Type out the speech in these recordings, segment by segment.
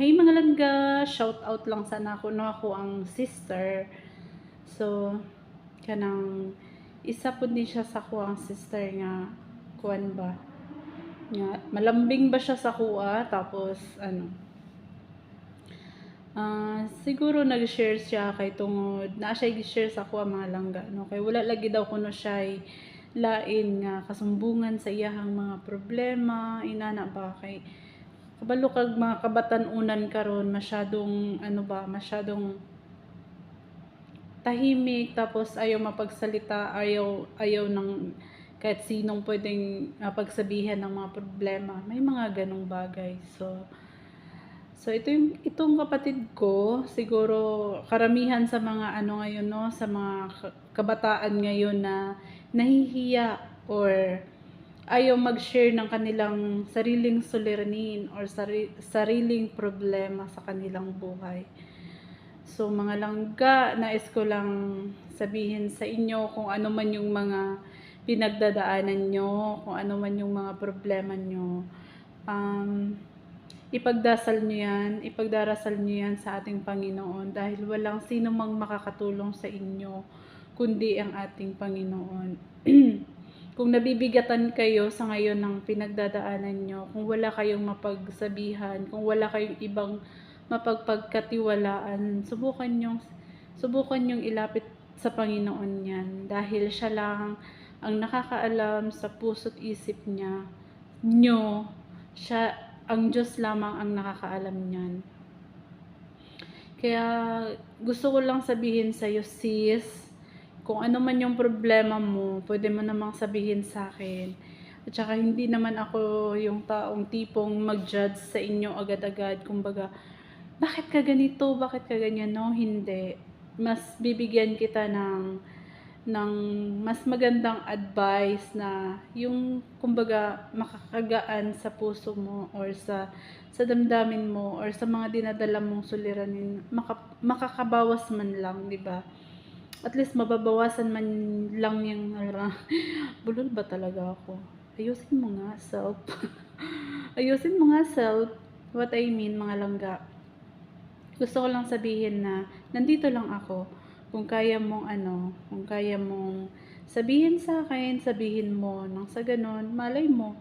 Hey mga langga, shout out lang sana ako no ako ang sister. So kanang isa po din siya sa ko ang sister nga kuan ba. Nga malambing ba siya sa kuha tapos siguro nag-share siya kay tungod na siya gi-share sa kuha mga langga no kay wala lagi daw kuno siya lain nga kasumbungan sa iyahang mga problema inana ba kay kabalo kag mga kabatan-unan karon masyadong masyadong tahimik tapos ayaw mapagsalita, ayaw ng kahit sinong pwedeng mapagsabihan ng mga problema. May mga ganong bagay. So itong kapatid ko, siguro karamihan sa mga ngayon no, sa mga kabataan ngayon na nahihiya or ayaw mag-share ng kanilang sariling suliranin or sariling problema sa kanilang buhay. So mga langga, nais ko lang sabihin sa inyo kung ano man yung mga pinagdadaanan nyo, kung ano man yung mga problema nyo. Ipagdarasal nyo yan sa ating Panginoon dahil walang sino mang makakatulong sa inyo kundi ang ating Panginoon. Kung nabibigatan kayo sa ngayon ng pinagdadaanan nyo, kung wala kayong mapagsabihan, kung wala kayong ibang mapagpagkatiwalaan, subukan nyong ilapit sa Panginoon yan dahil siya lang ang nakakaalam sa puso't isip nyo, siya ang Diyos lamang ang nakakaalam niyan. Kaya gusto ko lang sabihin sa iyo, sis, kung ano man yung problema mo, pwede mo namang sabihin sa akin. At saka hindi naman ako yung taong tipong mag-judge sa inyo agad-agad. Kumbaga, bakit ka ganito? Bakit ka ganyan? No, hindi. Mas bibigyan kita ng mas magandang advice na yung kumbaga makakagaan sa puso mo or sa damdamin mo or sa mga dinadala mong suliranin, makakabawas man lang, di ba? At least mababawasan man lang yung bulol ba talaga ako? Ayusin mo nga self. Ayusin mo nga self. What I mean mga langga. Gusto ko lang sabihin na nandito lang ako. Kung kaya mong sabihin sa akin, sabihin mo. Nang sa ganon, malay mo,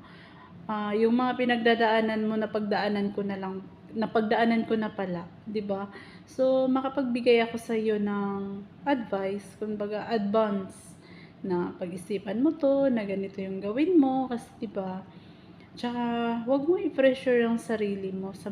yung mga pinagdadaanan mo, napagdaanan ko na pala, 'di ba? So, makapagbigay ako sa iyo ng advice, kumbaga advance na pag-isipan mo to, na ganito yung gawin mo kasi 'di ba? Tsaka, wag mo i-pressure yung sarili mo sa